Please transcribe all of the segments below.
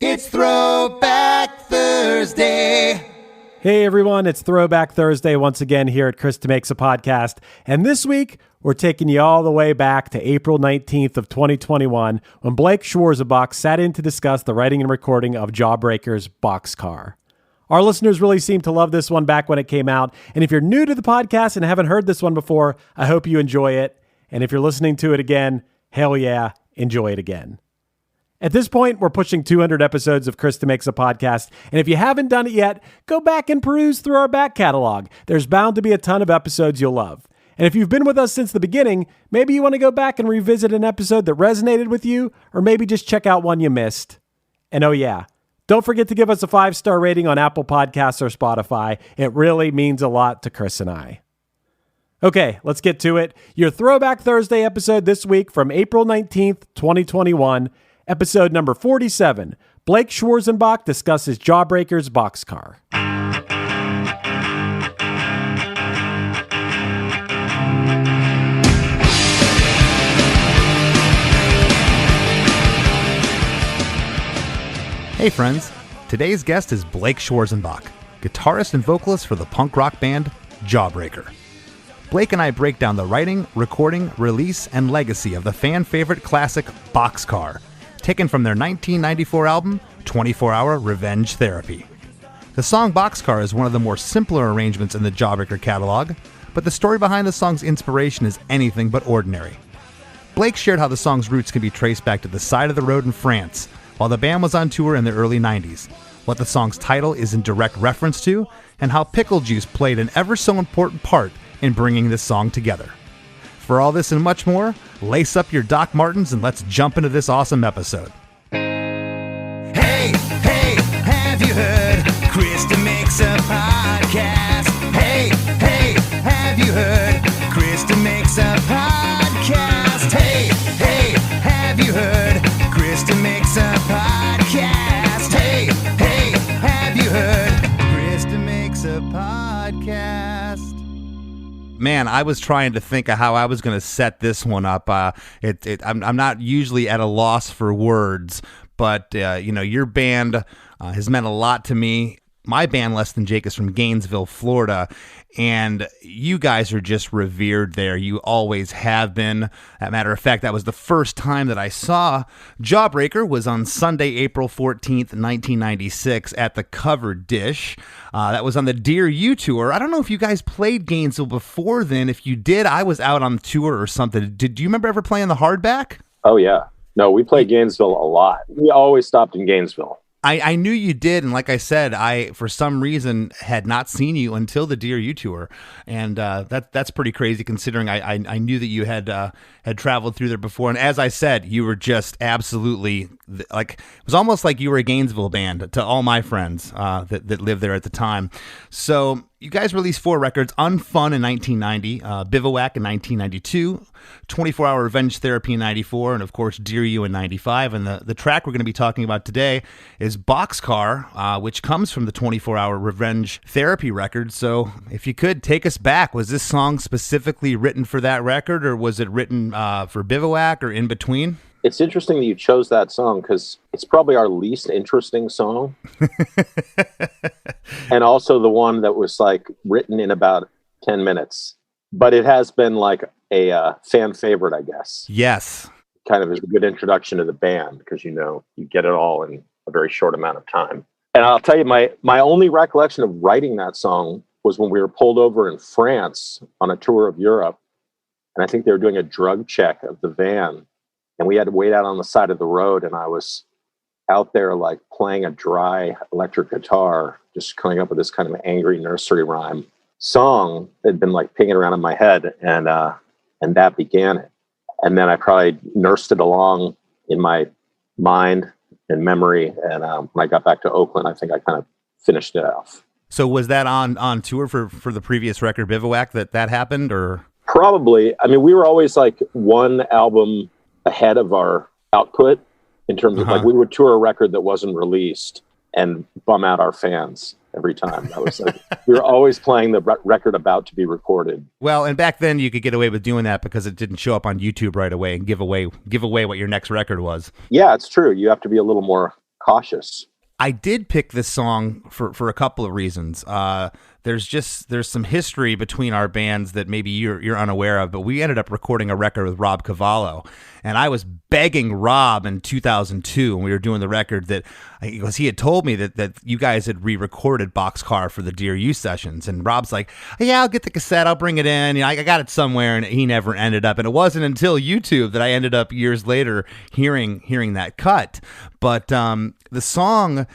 It's Throwback Thursday. Hey everyone, it's Throwback Thursday once again here at DeMakes a podcast. And this week, we're taking you all the way back to April 19th of 2021 when Blake Schwarzenbach sat in to discuss the writing and recording of Jawbreaker's Boxcar. Our listeners really seemed to love this one back when it came out. And if you're new to the podcast and haven't heard this one before, I hope you enjoy it. And if you're listening to it again, hell yeah, enjoy it again. At this point, we're pushing 200 episodes of DeMakes a podcast, and if you haven't done it yet, go back and peruse through our back catalog. There's bound to be a ton of episodes you'll love. And if you've been with us since the beginning, maybe you want to go back and revisit an episode that resonated with you, or maybe just check out one you missed. And oh yeah, don't forget to give us a 5-star rating on Apple Podcasts or Spotify. It really means a lot to Chris and I. Okay, let's get to it. Your Throwback Thursday episode this week from April 19th, 2021, episode number 47, Blake Schwarzenbach discusses Jawbreaker's Boxcar. Hey friends, today's guest is Blake Schwarzenbach, guitarist and vocalist for the punk rock band Jawbreaker. Blake and I break down the writing, recording, release, and legacy of the fan-favorite classic Boxcar, taken from their 1994 album, 24-Hour Revenge Therapy. The song Boxcar is one of the more simpler arrangements in the Jawbreaker catalog, but the story behind the song's inspiration is anything but ordinary. Blake shared how the song's roots can be traced back to the side of the road in France, while the band was on tour in the early 90s, what the song's title is in direct reference to, and how pickle juice played an ever so important part in bringing this song together. For all this and much more, lace up your Doc Martens and let's jump into this awesome episode. Hey, have you heard? Chris DeMakes a podcast. Hey, have you heard? Chris DeMakes a podcast. Hey, have you heard? Chris DeMakes a podcast. Hey, have you heard? Chris DeMakes a podcast. Man, I was trying to think of how I was going to set this one up. I'm not usually at a loss for words, but your band has meant a lot to me. My band, Less Than Jake, is from Gainesville, Florida, and you guys are just revered there. You always have been. As a matter of fact, that was the first time that I saw Jawbreaker was on Sunday, April 14th, 1996 at the Covered Dish. That was on the Dear You tour. I don't know if you guys played Gainesville before then. If you did, I was out on tour or something. Do you remember ever playing the Hardback? Oh, yeah. No, we played Gainesville a lot. We always stopped in Gainesville. I knew you did, and like I said, I for some reason had not seen you until the Dear You tour, and that's pretty crazy considering I knew that you had traveled through there before, and as I said, you were just absolutely like it was almost like you were a Gainesville band to all my friends that lived there at the time. So you guys released 4 records: Unfun in 1990, Bivouac in 1992, 24-Hour Revenge Therapy in 94, and of course Dear You in 95. And the track we're going to be talking about today is Boxcar, which comes from the 24-Hour Revenge Therapy record. So if you could take us back, was this song specifically written for that record, or was it written for Bivouac, or in between? It's interesting that you chose that song because it's probably our least interesting song. And also the one that was like written in about 10 minutes. But it has been like a fan favorite, I guess. Yes. Kind of is a good introduction to the band because, you get it all in a very short amount of time. And I'll tell you, my only recollection of writing that song was when we were pulled over in France on a tour of Europe. And I think they were doing a drug check of the van. And we had to wait out on the side of the road. And I was out there like playing a dry electric guitar, just coming up with this kind of angry nursery rhyme song that had been like pinging around in my head. And that began it. And then I probably nursed it along in my mind and memory. And when I got back to Oakland, I think I kind of finished it off. So was that on tour for the previous record, Bivouac, that happened, or? Probably. I mean, we were always like one album ahead of our output in terms of like we would tour a record that wasn't released and bum out our fans every time. That was like, we were always playing the record about to be recorded. Well, and back then you could get away with doing that because it didn't show up on YouTube right away and give away what your next record was. Yeah, it's true. You have to be a little more cautious. I did pick this song for a couple of reasons. There's some history between our bands that maybe you're unaware of, but we ended up recording a record with Rob Cavallo, and I was begging Rob in 2002 when we were doing the record because he had told me that you guys had re-recorded Boxcar for the Dear You sessions, and Rob's like, yeah, I'll get the cassette, I'll bring it in, I got it somewhere, and he never ended up, and it wasn't until YouTube that I ended up years later hearing that cut. But the song,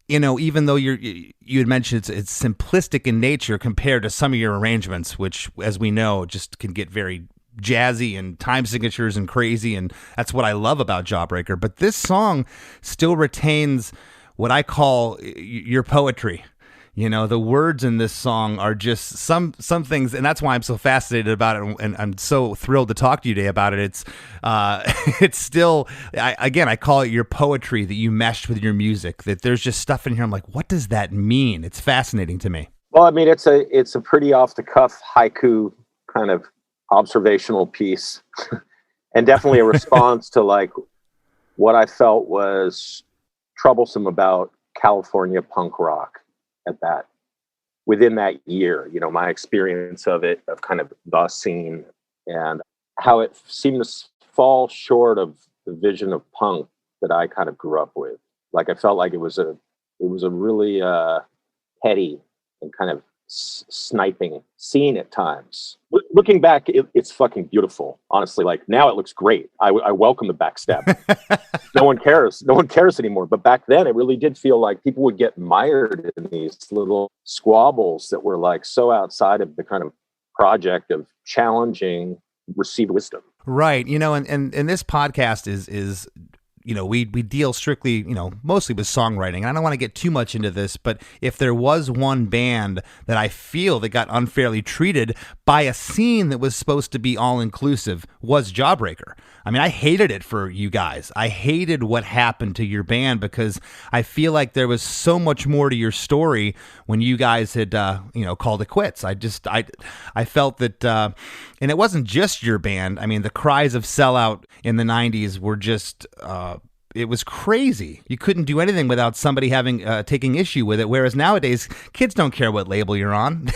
even though you had mentioned it's simplistic in nature compared to some of your arrangements, which, as we know, just can get very jazzy and time signatures and crazy, and that's what I love about Jawbreaker. But this song still retains what I call your poetry. The words in this song are just some things, and that's why I'm so fascinated about it, and I'm so thrilled to talk to you today about it. It's still, I call it your poetry that you meshed with your music, that there's just stuff in here. I'm like, what does that mean? It's fascinating to me. Well, I mean, it's a pretty off-the-cuff haiku kind of observational piece, and definitely a response to like what I felt was troublesome about California punk rock within that year, my experience of it, of kind of the scene, and how it seemed to fall short of the vision of punk that I kind of grew up with. Like, I felt like it was a really heady and kind of sniping scene at times. Looking back, it's fucking beautiful. Honestly, like now it looks great. I welcome the backstep. No one cares anymore. But back then, it really did feel like people would get mired in these little squabbles that were like so outside of the kind of project of challenging received wisdom. Right. And this podcast is we deal strictly, mostly with songwriting. And I don't want to get too much into this, but if there was one band that I feel that got unfairly treated by a scene that was supposed to be all-inclusive, was Jawbreaker. I mean, I hated it for you guys. I hated what happened to your band because I feel like there was so much more to your story when you guys had, called it quits. I felt that, and it wasn't just your band. I mean, the cries of sellout in the 90s were just, it was crazy. You couldn't do anything without somebody taking issue with it. Whereas nowadays, kids don't care what label you're on.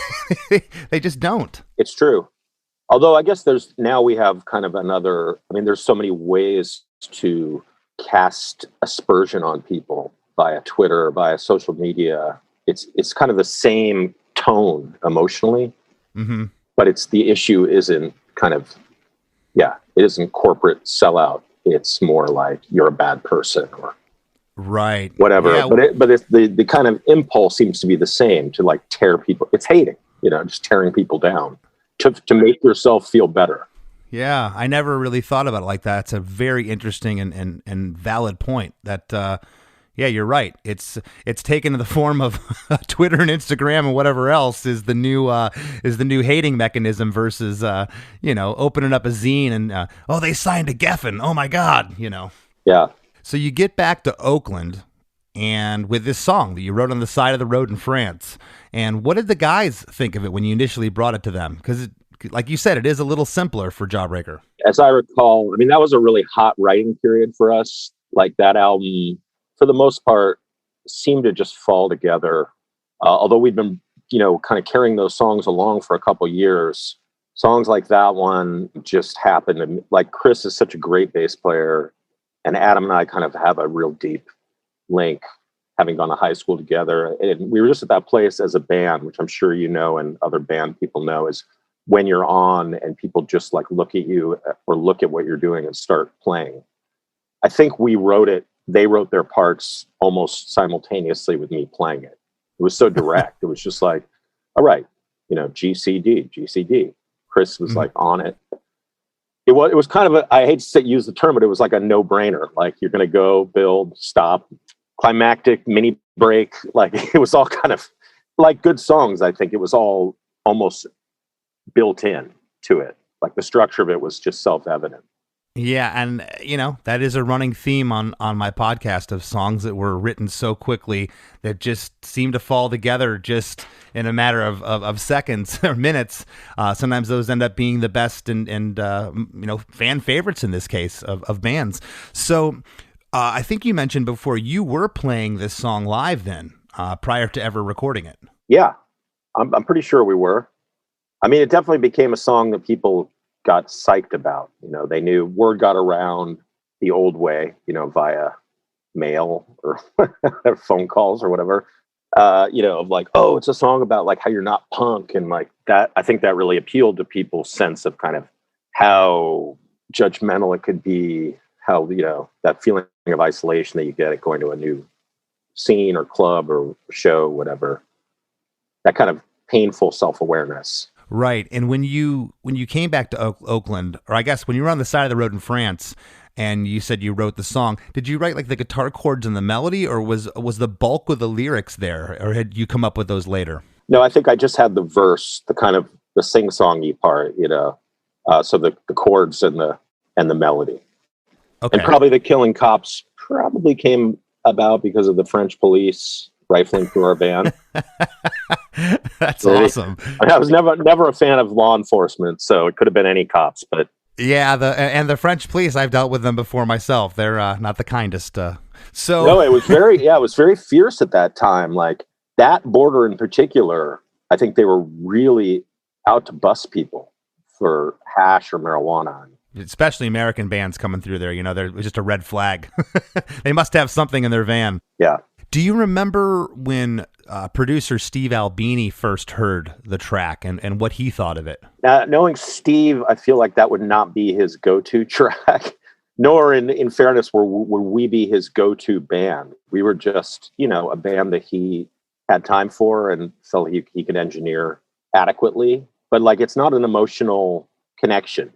They just don't. It's true. Although I guess we have kind of there's so many ways to cast aspersion on people via Twitter, via social media. It's kind of the same tone emotionally, mm-hmm. But the issue isn't it isn't corporate sellout. It's more like you're a bad person or right, whatever. Yeah. But it's the kind of impulse seems to be the same, to like tear people. It's hating, just tearing people down to make yourself feel better. Yeah, I never really thought about it like that. It's a very interesting and valid point. That you're right. It's taken the form of Twitter and Instagram and whatever else is the new hating mechanism versus opening up a zine and they signed a Geffen. Oh my God, Yeah. So you get back to Oakland and with this song that you wrote on the side of the road in France. And what did the guys think of it when you initially brought it to them? Because like you said, it is a little simpler for Jawbreaker. As I recall, that was a really hot writing period for us. Like that album, for the most part, seemed to just fall together. Although we'd been, kind of carrying those songs along for a couple years, songs like that one just happened. And like Chris is such a great bass player, and Adam and I kind of have a real deep link, having gone to high school together. And we were just at that place as a band, which I'm sure and other band people know, is when you're on and people just like look at you or look at what you're doing and start playing. I think they wrote their parts almost simultaneously with me playing it. It was so direct. It was just like, all right, GCD. Chris was like on it. It was kind of I hate to use the term, but it was like a no-brainer. Like, you're going to go, build, stop, climactic, mini break. Like, it was all kind of like good songs. I think it was all almost built in to it. Like, the structure of it was just self-evident. Yeah, and that is a running theme on my podcast of songs that were written so quickly that just seem to fall together just in a matter of seconds or minutes. Sometimes those end up being the best and fan favorites in this case of bands. So I think you mentioned before you were playing this song live then, prior to ever recording it. Yeah, I'm pretty sure we were. I mean, it definitely became a song that people got psyched about. You know, they knew word got around the old way, you know, via mail or phone calls or whatever. You know, of like, oh, it's a song about like how you're not punk, and like that. I think that really appealed to people's sense of kind of how judgmental it could be, how, you know, that feeling of isolation that you get at going to a new scene or club or show, whatever. That kind of painful self-awareness. Right. And when you came back to Oakland, or I guess when you were on the side of the road in France, and you said you wrote the song, did you write like the guitar chords and the melody, or was the bulk of the lyrics there, or had you come up with those later? No, I think I just had the verse, the kind of the sing-songy part, you know. So the chords and the melody. Okay. And probably the killing cops probably came about because of the French police rifling through our van. That's awesome. I was never a fan of law enforcement, so it could have been any cops, but yeah, the French police, I've dealt with them before myself. They're not the kindest. So no, it was very fierce at that time. Like that border in particular, I think they were really out to bust people for hash or marijuana. Especially American bands coming through there, you know, they're just a red flag. They must have something in their van. Yeah. Do you remember when producer Steve Albini first heard the track and what he thought of it? Knowing Steve, I feel like that would not be his go-to track, nor in fairness would we be his go-to band. We were just, you know, a band that he had time for and felt he could engineer adequately. But like, it's not an emotional connection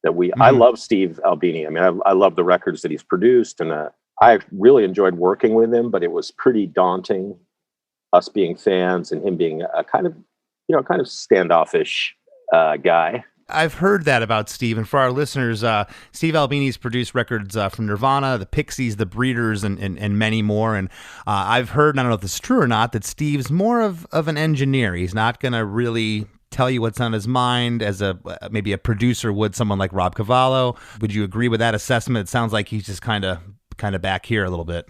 that I love Steve Albini. I mean, I love the records that he's produced, and I really enjoyed working with him, but it was pretty daunting, us being fans and him being a kind of standoffish guy. I've heard that about Steve, and for our listeners, Steve Albini's produced records from Nirvana, the Pixies, the Breeders, and many more. And I've heard, and I don't know if this is true or not, that Steve's more of an engineer. He's not going to really tell you what's on his mind as maybe a producer would someone like Rob Cavallo. Would you agree with that assessment? It sounds like he's just kind of back here a little bit.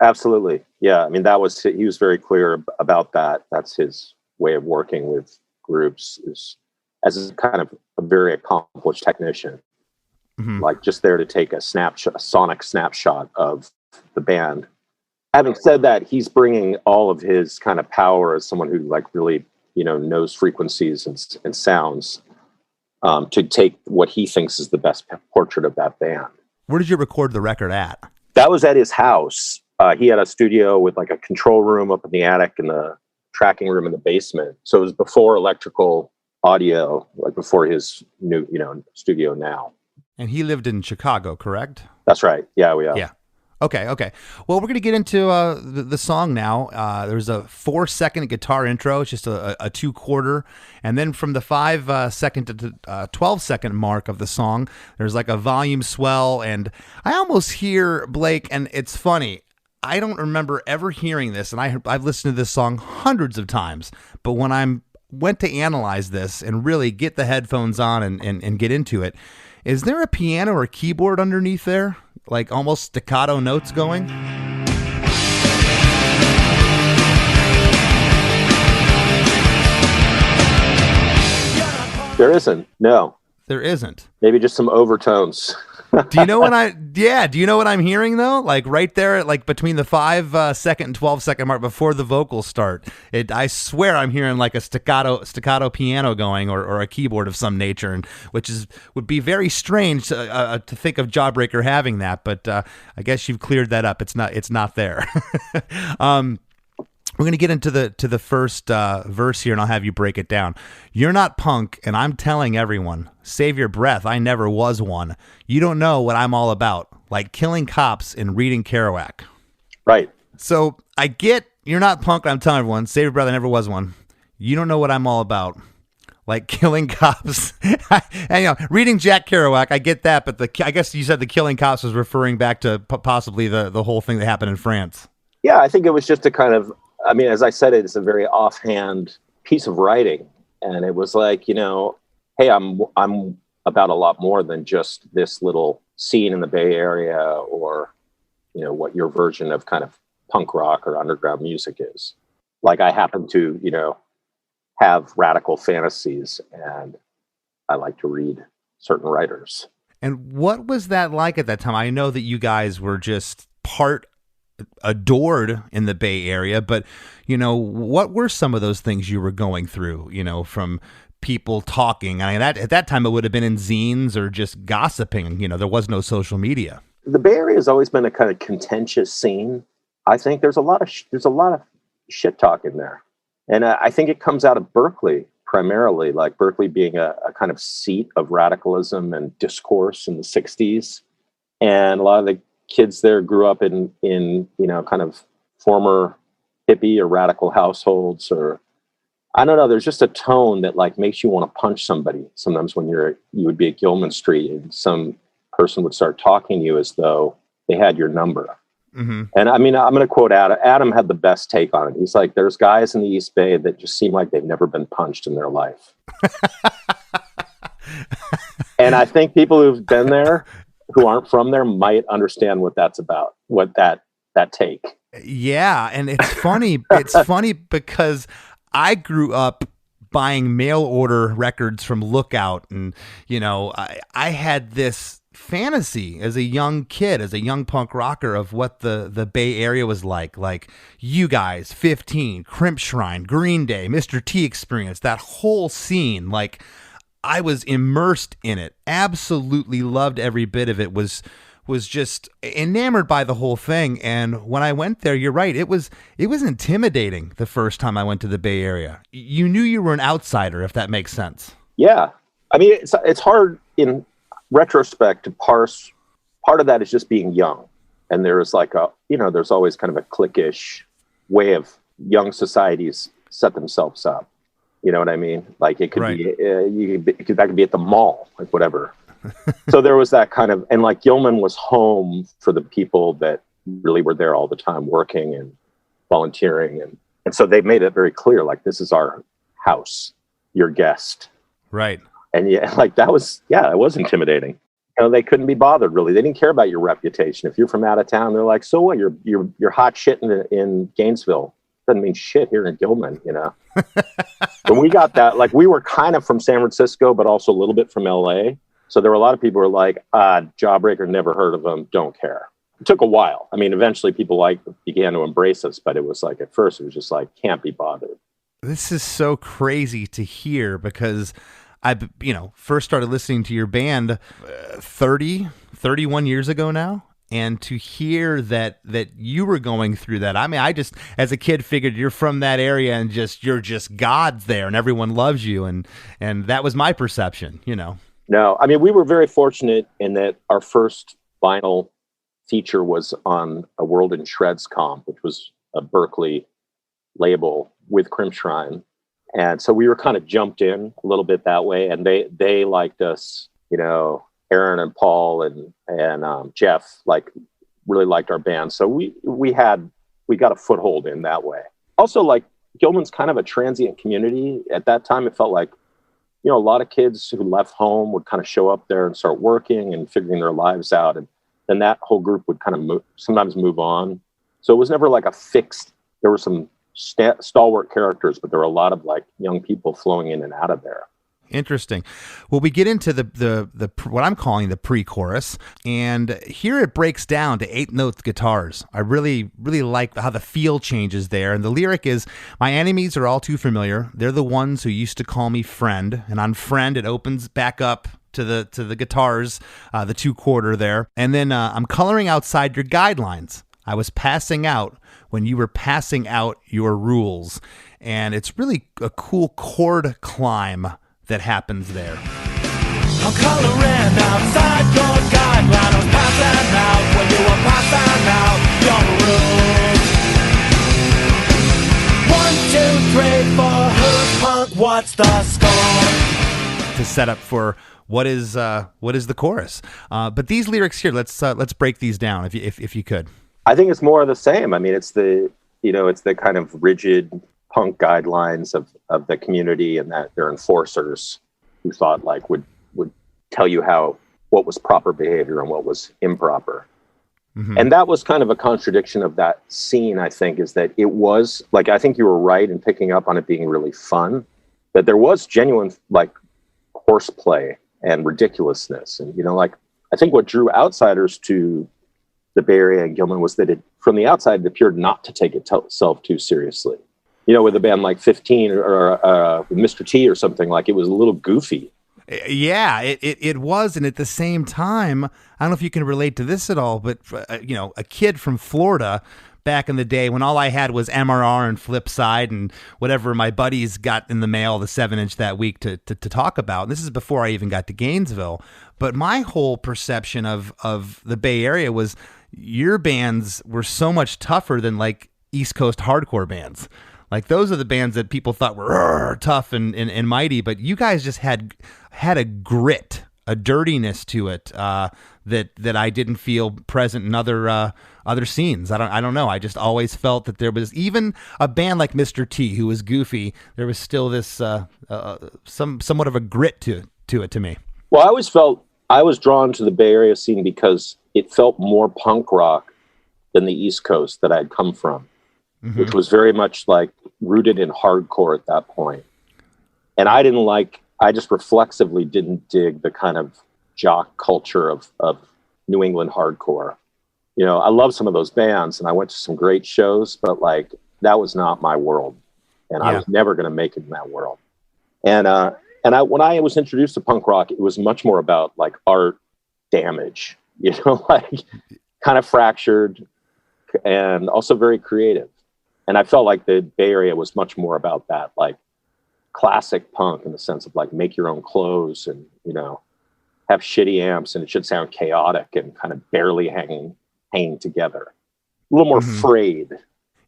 Absolutely. Yeah. I mean, he was very clear about that. That's his way of working with groups, is as a kind of a very accomplished technician, like just there to take a sonic snapshot of the band. Having said that, he's bringing all of his kind of power as someone who like really, you know, knows frequencies and sounds, to take what he thinks is the best portrait of that band. Where did you record the record at? That was at his house. He had a studio with like a control room up in the attic and the tracking room in the basement. So it was before electrical audio, like before his new, you know, studio now. And he lived in Chicago, correct? That's right. Yeah, Yeah. Okay. Well, we're going to get into the song now. There's a 4-second guitar intro. It's just a 2/4. And then from the 5-second to 12-second mark of the song, there's like a volume swell. And I almost hear, Blake, and it's funny, I don't remember ever hearing this, and I've listened to this song hundreds of times, but when I went to analyze this and really get the headphones on and get into it, is there a piano or keyboard underneath there? Like almost staccato notes going? There isn't. No. There isn't. Maybe just some overtones. Do you know what I'm hearing though? Like right there, like between the 5-second and 12-second mark before the vocals start. I swear I'm hearing like a staccato piano going, or a keyboard of some nature, and would be very strange to think of Jawbreaker having that. But I guess you've cleared that up. It's not there. We're going to get into the first verse here, and I'll have you break it down. You're not punk, and I'm telling everyone, save your breath, I never was one. You don't know what I'm all about, like killing cops and reading Kerouac. Right. So I get you're not punk, and I'm telling everyone, save your breath, I never was one. You don't know what I'm all about, like killing cops. And, reading Jack Kerouac, I get that, but I guess you said the killing cops was referring back to possibly the whole thing that happened in France. Yeah, I think it was just a kind of, I mean, as I said, it's a very offhand piece of writing. And it was like, hey, I'm about a lot more than just this little scene in the Bay Area or, what your version of kind of punk rock or underground music is. Like I happen to, have radical fantasies, and I like to read certain writers. And what was that like at that time? I know that you guys were just part adored in the Bay Area, but, what were some of those things you were going through, from people talking? I mean, at that time, it would have been in zines or just gossiping. There was no social media. The Bay Area has always been a kind of contentious scene. I think there's a lot of shit talk in there. And I think it comes out of Berkeley primarily, like Berkeley being a kind of seat of radicalism and discourse in the 60s. And a lot of the kids there grew up in kind of former hippie or radical households, or I don't know. There's just a tone that like makes you want to punch somebody. Sometimes when you would be at Gilman Street and some person would start talking to you as though they had your number. Mm-hmm. And I mean, I'm going to quote Adam. Adam had the best take on it. He's like, there's guys in the East Bay that just seem like they've never been punched in their life. And I think people who've been there who aren't from there might understand what that's about, what that take. Yeah. And it's funny. It's funny because I grew up buying mail order records from Lookout. And, I had this fantasy as a young kid, as a young punk rocker, of what the Bay Area was like you guys, 15, Crimp Shrine, Green Day, Mr. T Experience, that whole scene. Like I was immersed in it, absolutely loved every bit of it, was just enamored by the whole thing. And when I went there, you're right, it was intimidating the first time I went to the Bay Area. You knew you were an outsider, if that makes sense. Yeah. I mean, it's hard in retrospect to parse. Part of that is just being young, and there's like there's always kind of a cliquish way of young societies set themselves up. You know what I mean? Like it could be that could be at the mall, like whatever. So there was that kind of, and like Gilman was home for the people that really were there all the time, working and volunteering, and so they made it very clear, like, this is our house, your guest, right? And it was intimidating. They couldn't be bothered, really. They didn't care about your reputation. If you're from out of town, they're like, so what? You're hot shit in Gainesville. Doesn't mean shit here in Gilman, When we got that, like, we were kind of from San Francisco, but also a little bit from LA. So there were a lot of people who were like, Jawbreaker, never heard of them, don't care. It took a while. I mean, eventually people began to embrace us, but it was like, at first it was just like, can't be bothered. This is so crazy to hear, because I, first started listening to your band 31 years ago now. And to hear that you were going through that, I mean, I just, as a kid, figured you're from that area and you're just gods there and everyone loves you. And that was my perception, No, I mean, we were very fortunate in that our first vinyl feature was on a World in Shreds comp, which was a Berkeley label with Crimp Shrine. And so we were kind of jumped in a little bit that way, and they liked us, Aaron and Paul and Jeff really liked our band. So we got a foothold in that way. Also, like, Gilman's kind of a transient community. At that time, it felt like, a lot of kids who left home would kind of show up there and start working and figuring their lives out, and then that whole group would kind of sometimes move on. So it was never like a fixed. There were some stalwart characters, but there were a lot of like young people flowing in and out of there. Interesting. Well, we get into the what I'm calling the pre-chorus, and here it breaks down to 8-note guitars. I really, really like how the feel changes there. And the lyric is, my enemies are all too familiar. They're the ones who used to call me friend. And on friend, it opens back up to the guitars, the 2/4 there. And then I'm coloring outside your guidelines. I was passing out when you were passing out your rules. And it's really a cool chord climb that happens there. I'm coloring outside your guideline. I was passing out when you were passing out your rules. 1, 2, 3, 4, who's punk? What's the score? To set up for what is the chorus, but these lyrics here, let's break these down if you could. I think it's more of the same. I mean, it's the kind of rigid punk guidelines of the community, and that they're enforcers who thought like would tell you what was proper behavior and what was improper. And that was kind of a contradiction of that scene, I think, is that it was like, I think you were right in picking up on it being really fun, that there was genuine like horseplay and ridiculousness. And, you know, like, I think what drew outsiders to the Bay Area and Gilman was that it, from the outside, it appeared not to take itself too seriously. You know, with a band like 15 or Mr. T or something, like, it was a little goofy. Yeah, it was. And at the same time, I don't know if you can relate to this at all, but, you know, a kid from Florida back in the day when all I had was MRR and Flipside and whatever my buddies got in the mail, the 7-inch that week to talk about. And this is before I even got to Gainesville. But my whole perception of the Bay Area was your bands were so much tougher than like East Coast hardcore bands. Like, those are the bands that people thought were tough and mighty, but you guys just had a grit, a dirtiness to it that I didn't feel present in other scenes. I don't know. I just always felt that there was, even a band like Mr. T, who was goofy, there was still this somewhat of a grit to it to me. Well, I always felt I was drawn to the Bay Area scene because it felt more punk rock than the East Coast that I had come from, which was very much like rooted in hardcore at that point. And I just reflexively didn't dig the kind of jock culture of New England hardcore. You know, I love some of those bands and I went to some great shows, but like, that was not my world. And I was never going to make it in that world. And when I was introduced to punk rock, it was much more about like art damage, you know, like kind of fractured and also very creative. And I felt like the Bay Area was much more about that, like classic punk in the sense of like make your own clothes and, you know, have shitty amps and it should sound chaotic and kind of barely hanging together. A little more frayed.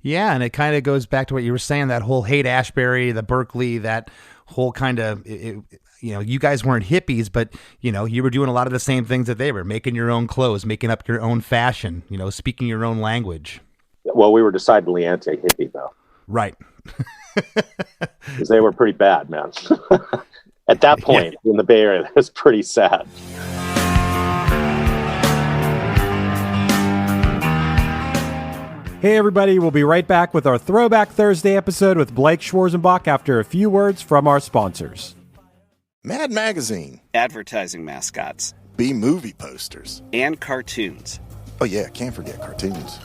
Yeah, and it kind of goes back to what you were saying, that whole Haight-Ashbury, the Berkeley, that whole kind of, you know, you guys weren't hippies, but, you know, you were doing a lot of the same things that they were, making your own clothes, making up your own fashion, you know, speaking your own language. Well, we were decidedly anti-hippie, though. Right. Because they were pretty bad, man. At that point in the Bay Area, that was pretty sad. Hey everybody, we'll be right back with our Throwback Thursday episode with Blake Schwarzenbach after a few words from our sponsors. Mad Magazine. Advertising mascots. B-movie posters. And cartoons. Oh yeah, can't forget cartoons.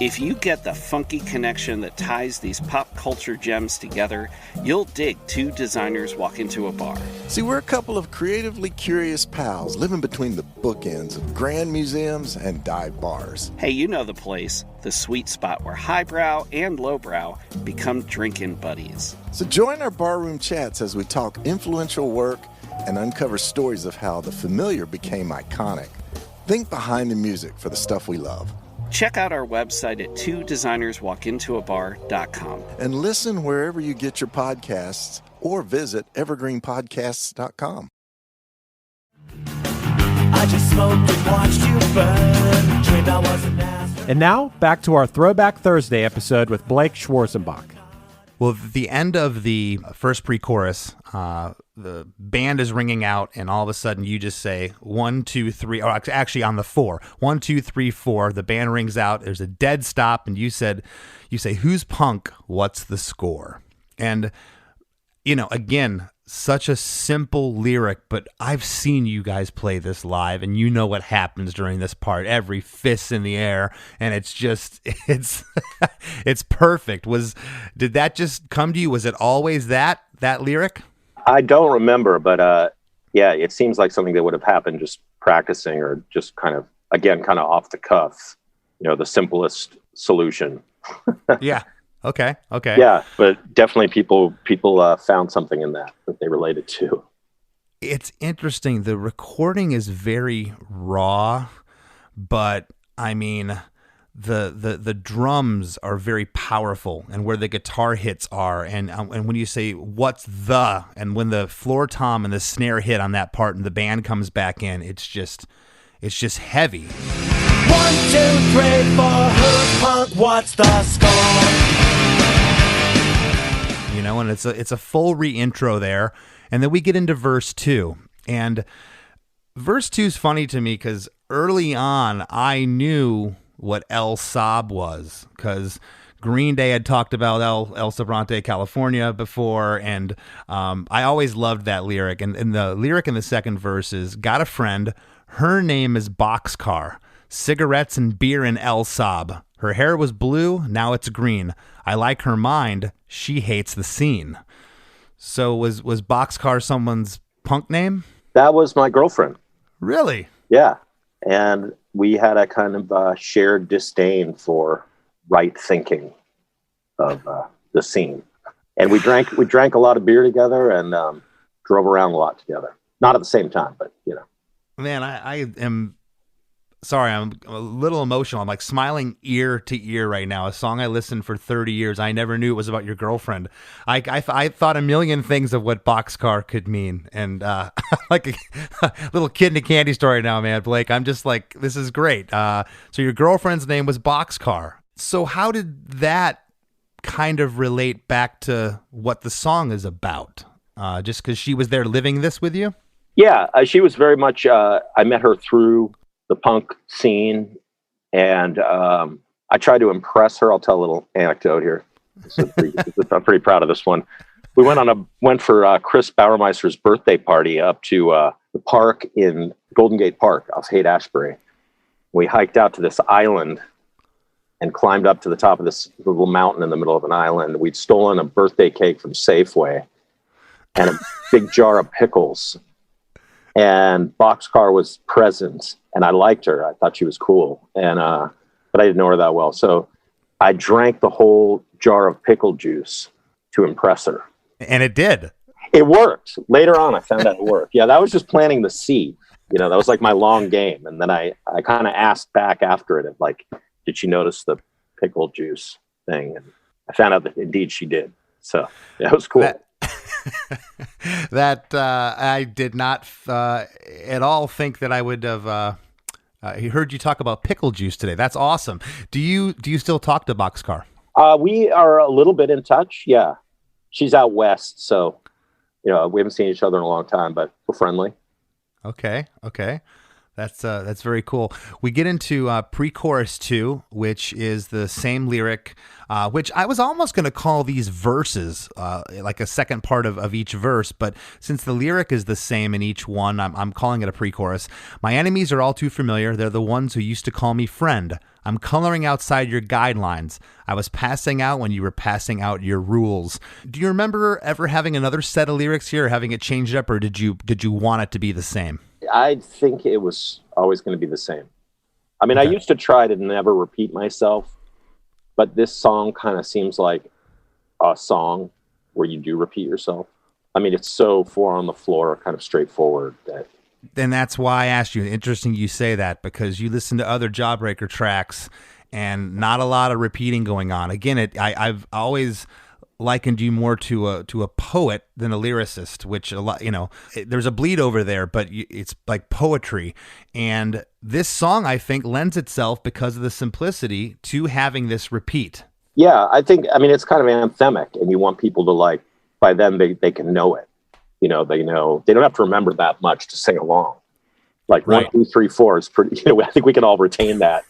If you get the funky connection that ties these pop culture gems together, you'll dig Two Designers Walk Into a Bar. See, we're a couple of creatively curious pals living between the bookends of grand museums and dive bars. Hey, you know the place, the sweet spot where highbrow and lowbrow become drinking buddies. So join our barroom chats as we talk influential work and uncover stories of how the familiar became iconic. Think behind the music for the stuff we love. Check out our website at twodesignerswalkintoabar.com. And listen wherever you get your podcasts or visit evergreenpodcasts.com. I just smoked and watched you burn. Dreamed I was an astronaut. And now, back to our Throwback Thursday episode with Blake Schwarzenbach. Well, at the end of the first pre-chorus, the band is ringing out, and all of a sudden you just say 1, 2, 3, or actually on the 4, 1, 2, 3, 4. The band rings out. There's a dead stop, and you say, "Who's punk? What's the score?" And you know, again, such a simple lyric, but I've seen you guys play this live, and you know what happens during this part. Every fist in the air, and it's it's perfect. Did that just come to you? Was it always that lyric? I don't remember, but yeah, it seems like something that would have happened just practicing or just kind of off the cuff, you know, the simplest solution. Yeah. Okay. Yeah, but definitely people found something in that they related to. It's interesting. The recording is very raw, but I mean, the drums are very powerful, and where the guitar hits are, and when you say what's and when the floor tom and the snare hit on that part, and the band comes back in, it's just heavy. 1, 2, 3, 4. Who's punk? What's the score? You know, and it's a full re-intro there, and then we get into verse 2, and verse 2 is funny to me because early on I knew what El Saab was, because Green Day had talked about El Sobrante, California before, and I always loved that lyric. And the lyric in the second verse is, got a friend, her name is Boxcar, cigarettes and beer in El Saab. Her hair was blue, now it's green. I like her mind, she hates the scene. So was Boxcar someone's punk name? That was my girlfriend. Really? Yeah. And we had a kind of shared disdain for right thinking of the scene. And we drank a lot of beer together and drove around a lot together. Not at the same time, but Man, I am sorry, I'm a little emotional. I'm like smiling ear to ear right now. A song I listened for 30 years. I never knew it was about your girlfriend. I thought a million things of what Boxcar could mean. And like a little kid in a candy store right now, man, Blake. I'm just like, this is great. So your girlfriend's name was Boxcar. So how did that kind of relate back to what the song is about? Just because she was there living this with you? Yeah, she was very much, I met her through the punk scene, and I tried to impress her. I'll tell a little anecdote here. I'm pretty proud of this one. We went for Chris Bauermeister's birthday party up to the park in Golden Gate Park off Haight-Ashbury. We hiked out to this island and climbed up to the top of this little mountain in the middle of an island. We'd stolen a birthday cake from Safeway and a big jar of pickles. And Boxcar was present, and I liked her. I thought she was cool, and but I didn't know her that well. So I drank the whole jar of pickle juice to impress her. And it did. It worked. Later on, I found out it worked. Yeah, that was just planting the seed. That was like my long game. And then I kind of asked back after it, like, did she notice the pickle juice thing? And I found out that indeed she did. So yeah, it was cool. That I did not at all think that I would have heard you talk about pickle juice today. That's awesome. Do you still talk to Boxcar? We are a little bit in touch. Yeah, she's out west, so we haven't seen each other in a long time, but we're friendly. Okay. That's very cool. We get into pre-chorus 2, which is the same lyric, which I was almost going to call these verses, like a second part of each verse. But since the lyric is the same in each one, I'm calling it a pre-chorus. My enemies are all too familiar. They're the ones who used to call me friend. I'm coloring outside your guidelines. I was passing out when you were passing out your rules. Do you remember ever having another set of lyrics here, or having it changed up, or did you want it to be the same? I think it was always going to be the same. I mean, okay. I used to try to never repeat myself, but this song kind of seems like a song where you do repeat yourself. I mean, it's so four on the floor, kind of straightforward. Then that's why I asked you. Interesting you say that, because you listen to other Jawbreaker tracks and not a lot of repeating going on. Again, I've always likened you more to a poet than a lyricist, which a lot, there's a bleed over there, but it's like poetry. And this song, I think, lends itself, because of the simplicity, to having this repeat. Yeah, I mean, it's kind of anthemic, and you want people to by then they can know it. They know, they don't have to remember that much to sing along. Like right. 1, 2, 3, 4 is pretty, I think we can all retain that.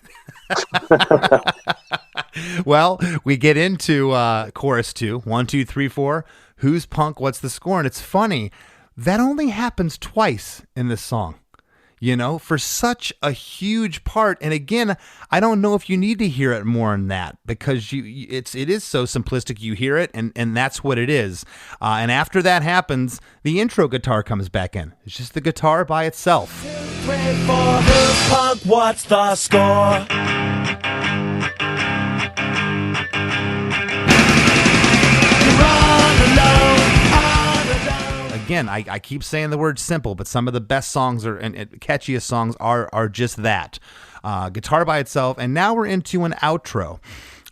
Well, we get into chorus 2, 1, 2, 3, 4. Who's punk? What's the score? And it's funny, that only happens twice in this song, for such a huge part. And again, I don't know if you need to hear it more than that, because it is so simplistic. You hear it, and that's what it is. And after that happens, the intro guitar comes back in. It's just the guitar by itself. 2, 3, 4, who's punk? What's the score? Again, I keep saying the word simple, but some of the best songs and catchiest songs are just that. Guitar by itself. And now we're into an outro.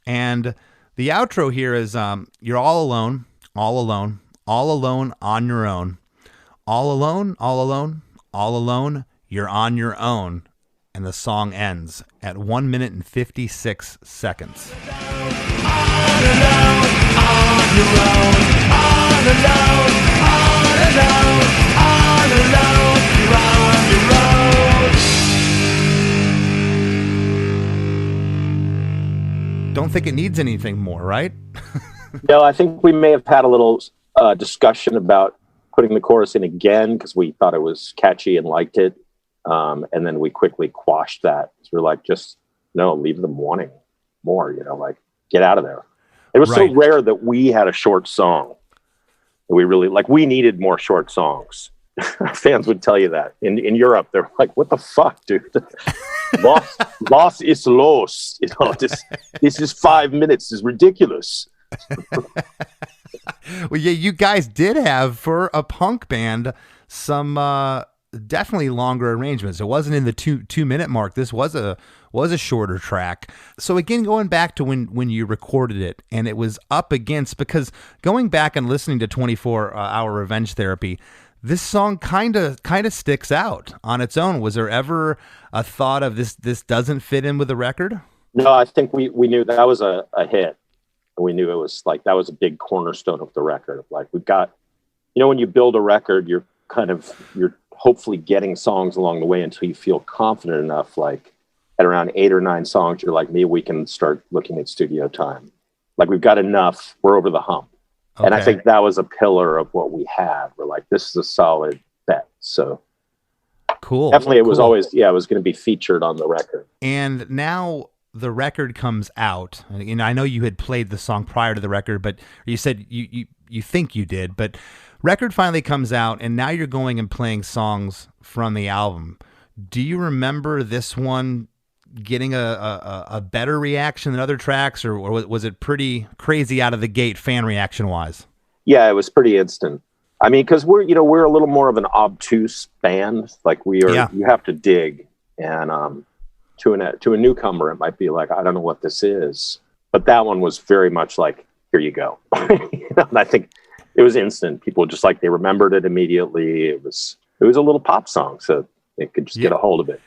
And the outro here is you're all alone, all alone, all alone on your own. All alone, all alone, all alone, you're on your own. And the song ends at 1 minute and 56 seconds. On alone, on your own, on alone, on alone, you're on your own. don't think it needs anything more, right? No, I think we may have had a little discussion about putting the chorus in again because we thought it was catchy and liked it. And then we quickly quashed that. So we're like, just no, leave them wanting more, like get out of there. It was so rare that we had a short song. We really we needed more short songs. Fans would tell you that in Europe, they're like, what the fuck, dude? Los is los. This is 5 minutes. This is ridiculous. Well, yeah, you guys did have, for a punk band, some definitely longer arrangements. It wasn't in the 2-minute mark. This was a shorter track. So again, going back to when you recorded it, and it was up against, because going back and listening to 24-Hour Revenge Therapy, this song kind of sticks out on its own. Was there ever a thought of this doesn't fit in with the record? No, I think we knew that was a hit. We knew it was that was a big cornerstone of the record. We've got, when you build a record, you're hopefully getting songs along the way until you feel confident enough. At around 8 or 9 songs, you're like, maybe we can start looking at studio time. We've got enough. We're over the hump. Okay. And I think that was a pillar of what we had. We're like, this is a solid bet. So cool. Definitely, it was always, it was going to be featured on the record. And now the record comes out. I know you had played the song prior to the record, but you said you think you did. But record finally comes out, and now you're going and playing songs from the album. Do you remember this one getting a better reaction than other tracks, or was it pretty crazy out of the gate fan reaction wise? Yeah, it was pretty instant. I mean, because we're a little more of an obtuse band. You have to dig, and to a newcomer, it might be like, I don't know what this is. But that one was very much like, here you go. And I think it was instant. People just they remembered it immediately. It was a little pop song, so they could just get a hold of it.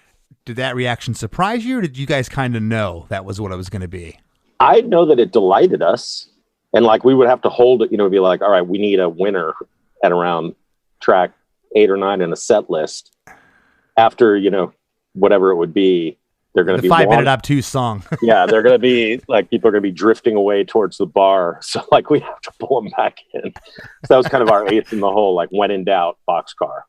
Did that reaction surprise you, or did you guys kind of know that was what it was going to be? I know that it delighted us. And we would have to hold it, be like, all right, we need a winner at around track 8 or 9 in a set list. After, whatever it would be, they're going to be 5-minute obtuse song. Yeah, they're going to be people are going to be drifting away towards the bar. So we have to pull them back in. So that was kind of our ace in the hole, when in doubt, Boxcar.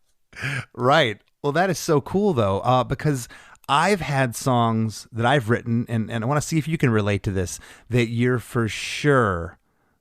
Right. Well, that is so cool though, because I've had songs that I've written, and I want to see if you can relate to this, that you're for sure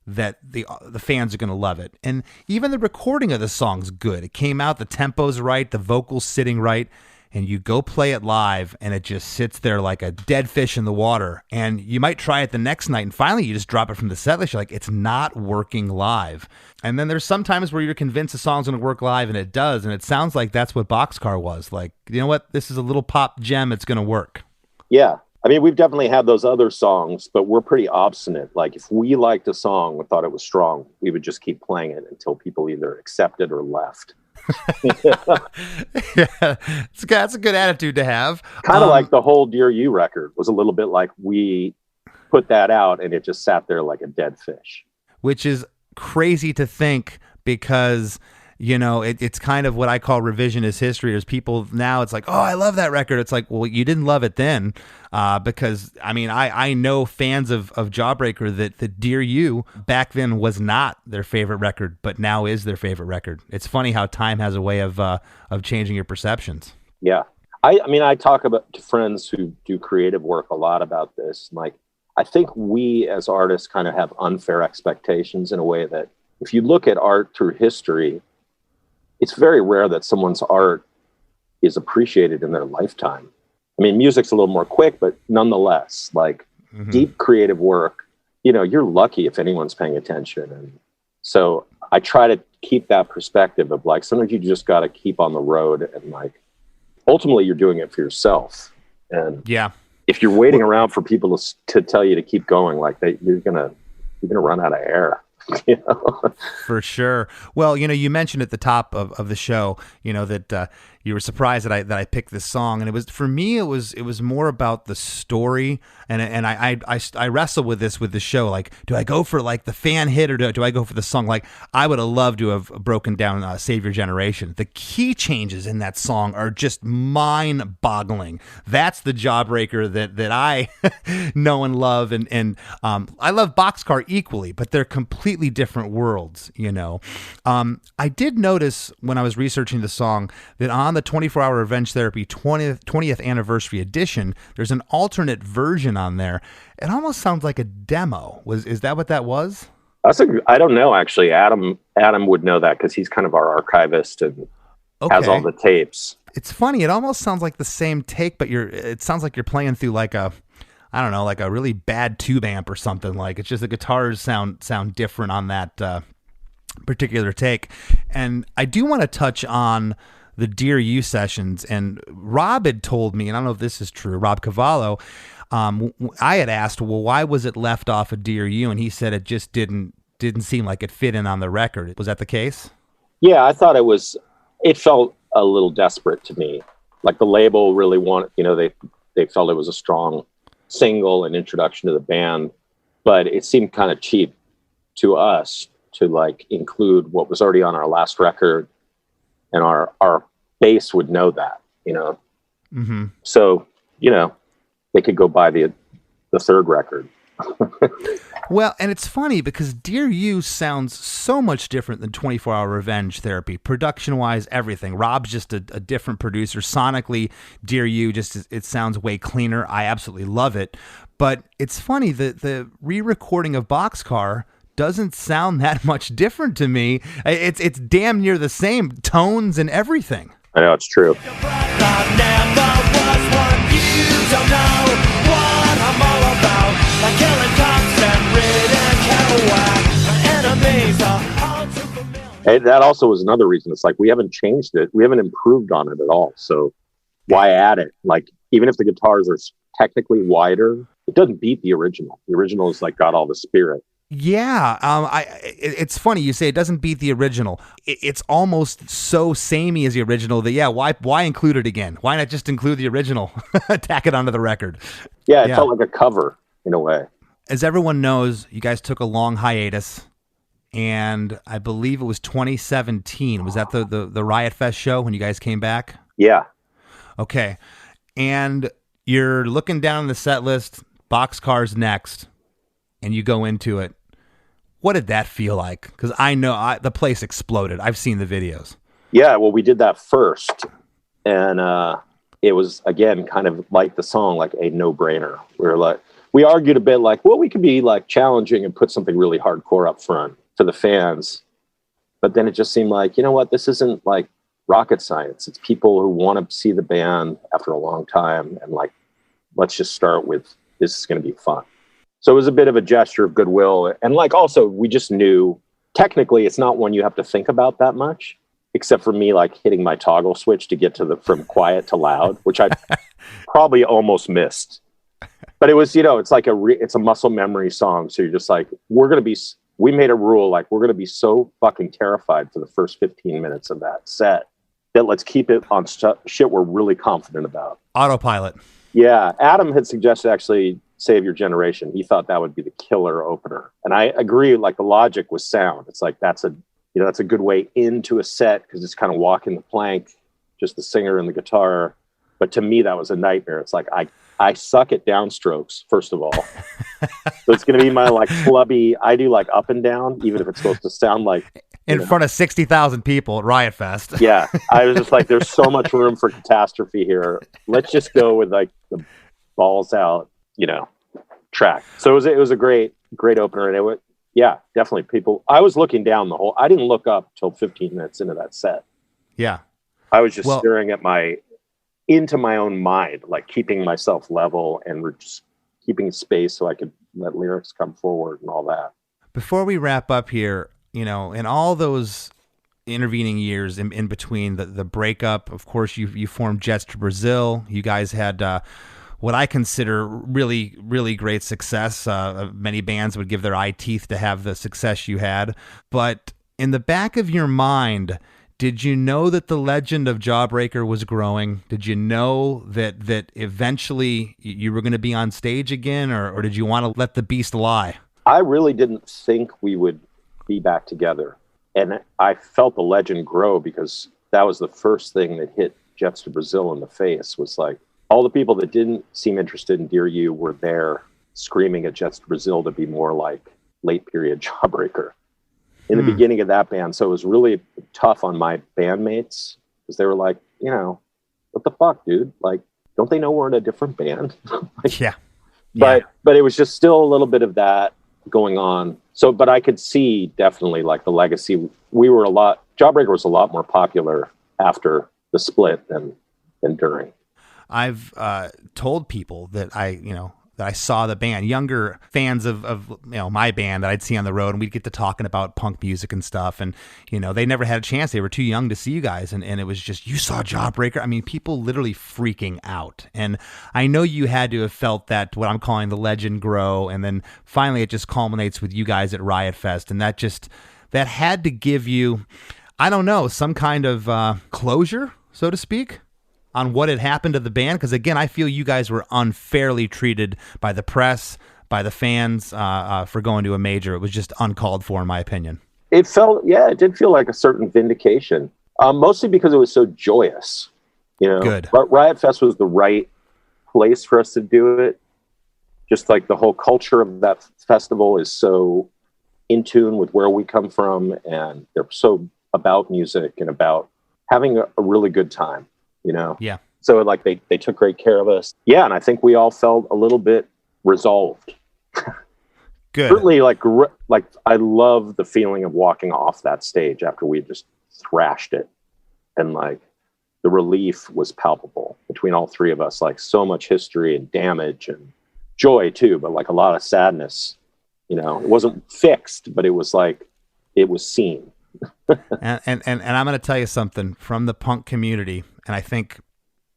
that the fans are going to love it. And even the recording of the song's good. It came out, the tempo's right, the vocals sitting right, and you go play it live, and it just sits there like a dead fish in the water. And you might try it the next night, and finally you just drop it from the set list. You're like, it's not working live. And then there's some times where you're convinced the song's going to work live, and it does. And it sounds like that's what Boxcar was. You know what? This is a little pop gem. It's going to work. Yeah. I mean, we've definitely had those other songs, but we're pretty obstinate. If we liked a song and thought it was strong, we would just keep playing it until people either accepted or left. Yeah, that's a good attitude to have. Kind of like the whole Dear You record was a little bit like we put that out and it just sat there like a dead fish. Which is crazy to think, because it's kind of what I call revisionist history. There's people now, it's like, oh, I love that record. It's like, well, you didn't love it then, because I know fans of Jawbreaker that Dear You back then was not their favorite record, but now is their favorite record. It's funny how time has a way of changing your perceptions. Yeah. I talk to friends who do creative work a lot about this. I think we as artists kind of have unfair expectations in a way that if you look at art through history, it's very rare that someone's art is appreciated in their lifetime. I mean, music's a little more quick, but nonetheless, deep creative work, you're lucky if anyone's paying attention. And so I try to keep that perspective of sometimes you just got to keep on the road, and ultimately you're doing it for yourself. And yeah, if you're waiting around for people to tell you to keep going, you're gonna run out of air. For sure. Well, you mentioned at the top of the show, that you were surprised that I picked this song, and it was, for me, it was more about the story, and I wrestle with this with the show. Like, do I go for like the fan hit, or do I go for the song? Like, I would have loved to have broken down "Save Your Generation." The key changes in that song are just mind-boggling. That's the Jawbreaker that I know and love, and I love Boxcar equally, but they're completely different worlds, you know. I did notice when I was researching the song that on the 24-Hour Revenge Therapy 20th Anniversary Edition, there's an alternate version on there. It almost sounds like a demo. Is that what that was? I don't know, actually. Adam would know that because he's kind of our archivist and has all the tapes. It's funny. It almost sounds like the same take, but it sounds like you're playing through like a, I don't know, like a really bad tube amp or something. Like, it's just the guitars sound different on that particular take. And I do want to touch on the Dear You sessions. And Rob had told me, and I don't know if this is true, Rob Cavallo, I had asked, well, why was it left off of Dear You? And he said it just didn't seem like it fit in on the record. Was that the case? Yeah, I thought it felt a little desperate to me. Like, the label really wanted, they felt it was a strong single and introduction to the band, but it seemed kind of cheap to us to like include what was already on our last record, and our base would know that, Mm-hmm. So, they could go buy the third record. Well, and it's funny because Dear You sounds so much different than 24-Hour Revenge Therapy. Production-wise, everything. Rob's just a different producer. Sonically, Dear You, it sounds way cleaner. I absolutely love it. But it's funny that the re-recording of Boxcar doesn't sound that much different to me. It's damn near the same tones and everything. I know, it's true. Hey, that also was another reason. It's like, we haven't changed it. We haven't improved on it at all. So why add it? Like, even if the guitars are technically wider, it doesn't beat the original. The original is like got all the spirit. Yeah, it's funny you say it doesn't beat the original. It's almost so samey as the original that, why include it again? Why not just include the original, tack it onto the record? Yeah, it felt like a cover in a way. As everyone knows, you guys took a long hiatus, and I believe it was 2017. Was that the Riot Fest show when you guys came back? Yeah. Okay, and you're looking down the set list, Boxcar's next, and you go into it. What did that feel like? Because I know the place exploded. I've seen the videos. Yeah, well, we did that first, and it was, again, kind of like the song, like a no-brainer. We argued a bit like, well, we could be like challenging and put something really hardcore up front for the fans. But then it just seemed like, you know what, this isn't like rocket science. It's people who want to see the band after a long time, and like, let's just start with, this is going to be fun. So it was a bit of a gesture of goodwill. And like, also, we just knew technically it's not one you have to think about that much, except for me, like hitting my toggle switch to get from quiet to loud, which I probably almost missed. But it was, it's like it's a muscle memory song. So you're just like, we made a rule, like, we're going to be so fucking terrified for the first 15 minutes of that set that let's keep it on shit we're really confident about. Autopilot. Yeah. Adam had suggested actually Save Your Generation. He thought that would be the killer opener. And I agree, like, the logic was sound. It's like, that's a good way into a set because it's kind of walking the plank, just the singer and the guitar. But to me, that was a nightmare. It's like, I suck at downstrokes, first of all. So it's going to be my like clubby, I do like up and down, even if it's supposed to sound like in front of 60,000 people at Riot Fest. Yeah. I was just like, there's so much room for catastrophe here. Let's just go with like the balls out, track. So it was a great opener. And definitely I was looking down I didn't look up till 15 minutes into that set. Yeah. I was just staring at into my own mind, like keeping myself level and just keeping space so I could let lyrics come forward and all that. Before we wrap up here, in all those intervening years in between the breakup, of course, you formed Jets to Brazil. You guys had what I consider really, really great success. Many bands would give their eye teeth to have the success you had. But in the back of your mind, Did you know that the legend of Jawbreaker was growing? Did you know that eventually you were going to be on stage again, or did you want to let the beast lie? I really didn't think we would be back together. And I felt the legend grow because that was the first thing that hit Jets to Brazil in the face, was like all the people that didn't seem interested in Dear You were there screaming at Jets to Brazil to be more like late period Jawbreaker in the beginning of that band. So it was really tough on my bandmates because they were like, what the fuck, dude? Like, don't they know we're in a different band? Yeah. But it was just still a little bit of that going on. So, but I could see definitely like the legacy. Jawbreaker was a lot more popular after the split than during. I've told people that I saw the band, younger fans of my band that I'd see on the road, and we'd get to talking about punk music and stuff. And, they never had a chance. They were too young to see you guys. And it was just, you saw Jawbreaker. I mean, people literally freaking out. And I know you had to have felt that, what I'm calling the legend grow. And then finally it just culminates with you guys at Riot Fest. And that had to give you, I don't know, some kind of closure, so to speak, on what had happened to the band. Because again, I feel you guys were unfairly treated by the press, by the fans, for going to a major. It was just uncalled for, in my opinion. It did feel like a certain vindication, mostly because it was so joyous, Good. But Riot Fest was the right place for us to do it. Just like the whole culture of that festival is so in tune with where we come from, and they're so about music and about having a really good time. Yeah. So like they took great care of us. Yeah. And I think we all felt a little bit resolved. Good. Certainly like I love the feeling of walking off that stage after we just thrashed it. And like the relief was palpable between all three of us, like so much history and damage and joy too, but like a lot of sadness, it wasn't fixed, but it was like, it was seen. and I'm going to tell you something from the punk community. And I think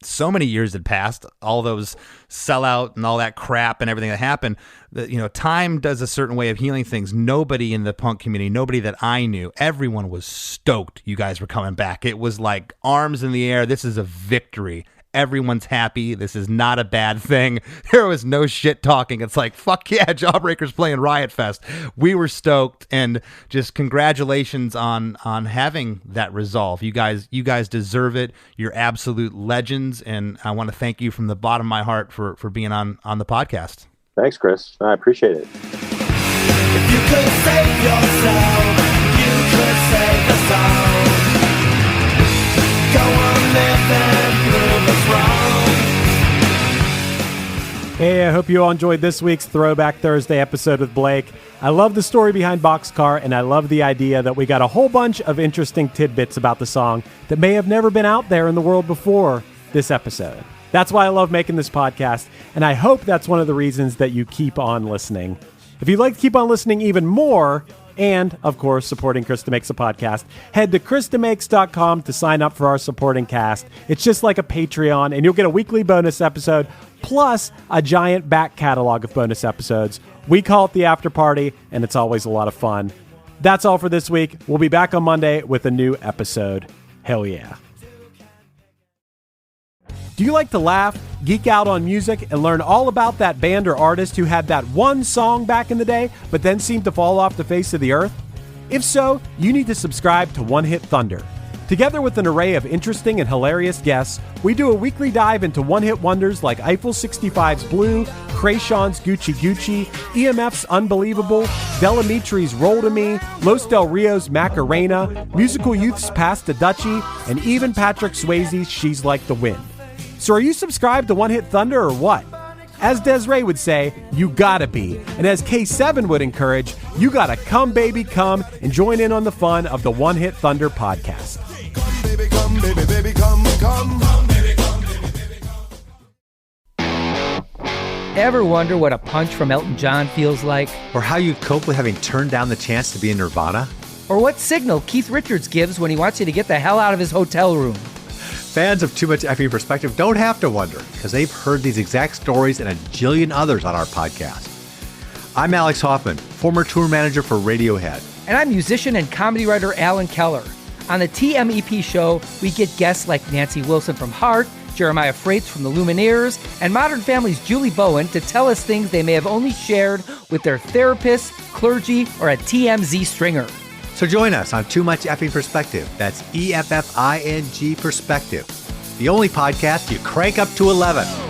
so many years had passed, all those sellout and all that crap and everything that happened, that, time does a certain way of healing things. Nobody in the punk community, nobody that I knew, everyone was stoked you guys were coming back. It was like arms in the air. This is a victory. Everyone's happy. This is not a bad thing. There was no shit talking. It's like, fuck yeah, Jawbreaker's playing Riot Fest. We were stoked, and just congratulations on having that resolve. You guys deserve it. You're absolute legends, and I want to thank you from the bottom of my heart for being on the podcast. Thanks, Chris. I appreciate it. If you could save yourself, you could save us all. Go on living through this wrong. Hey, I hope you all enjoyed this week's Throwback Thursday episode with Blake. I love the story behind Boxcar, and I love the idea that we got a whole bunch of interesting tidbits about the song that may have never been out there in the world before this episode. That's why I love making this podcast, and I hope that's one of the reasons that you keep on listening. If you'd like to keep on listening even more, and, of course, supporting Chris DeMakes a podcast, head to chrisdemakes.com to sign up for our supporting cast. It's just like a Patreon, and you'll get a weekly bonus episode, plus a giant back catalog of bonus episodes. We call it the After Party, and it's always a lot of fun. That's all for this week. We'll be back on Monday with a new episode. Hell yeah. Do you like to laugh, geek out on music, and learn all about that band or artist who had that one song back in the day, but then seemed to fall off the face of the earth? If so, you need to subscribe to One Hit Thunder. Together with an array of interesting and hilarious guests, we do a weekly dive into one-hit wonders like Eiffel 65's Blue, Krayshawn's Gucci Gucci, EMF's Unbelievable, Delamitri's Roll to Me, Los Del Rio's Macarena, Musical Youth's Pass the Dutchie, and even Patrick Swayze's She's Like the Wind. So are you subscribed to One Hit Thunder or what? As Desiree would say, you gotta be. And as K7 would encourage, you gotta come, baby, come and join in on the fun of the One Hit Thunder podcast. Come, baby, come, baby, baby, come, come. Come, baby, come, baby, baby, come. Ever wonder what a punch from Elton John feels like? Or how you'd cope with having turned down the chance to be in Nirvana? Or what signal Keith Richards gives when he wants you to get the hell out of his hotel room? Fans of Too Much Effing Perspective don't have to wonder, because they've heard these exact stories and a jillion others on our podcast. I'm Alex Hoffman, former tour manager for Radiohead. And I'm musician and comedy writer Alan Keller. On the TMEP show, we get guests like Nancy Wilson from Heart, Jeremiah Freites from the Lumineers, and Modern Family's Julie Bowen to tell us things they may have only shared with their therapist, clergy, or a TMZ stringer. So join us on Too Much Effing Perspective. That's EFFING Perspective. The only podcast you crank up to 11.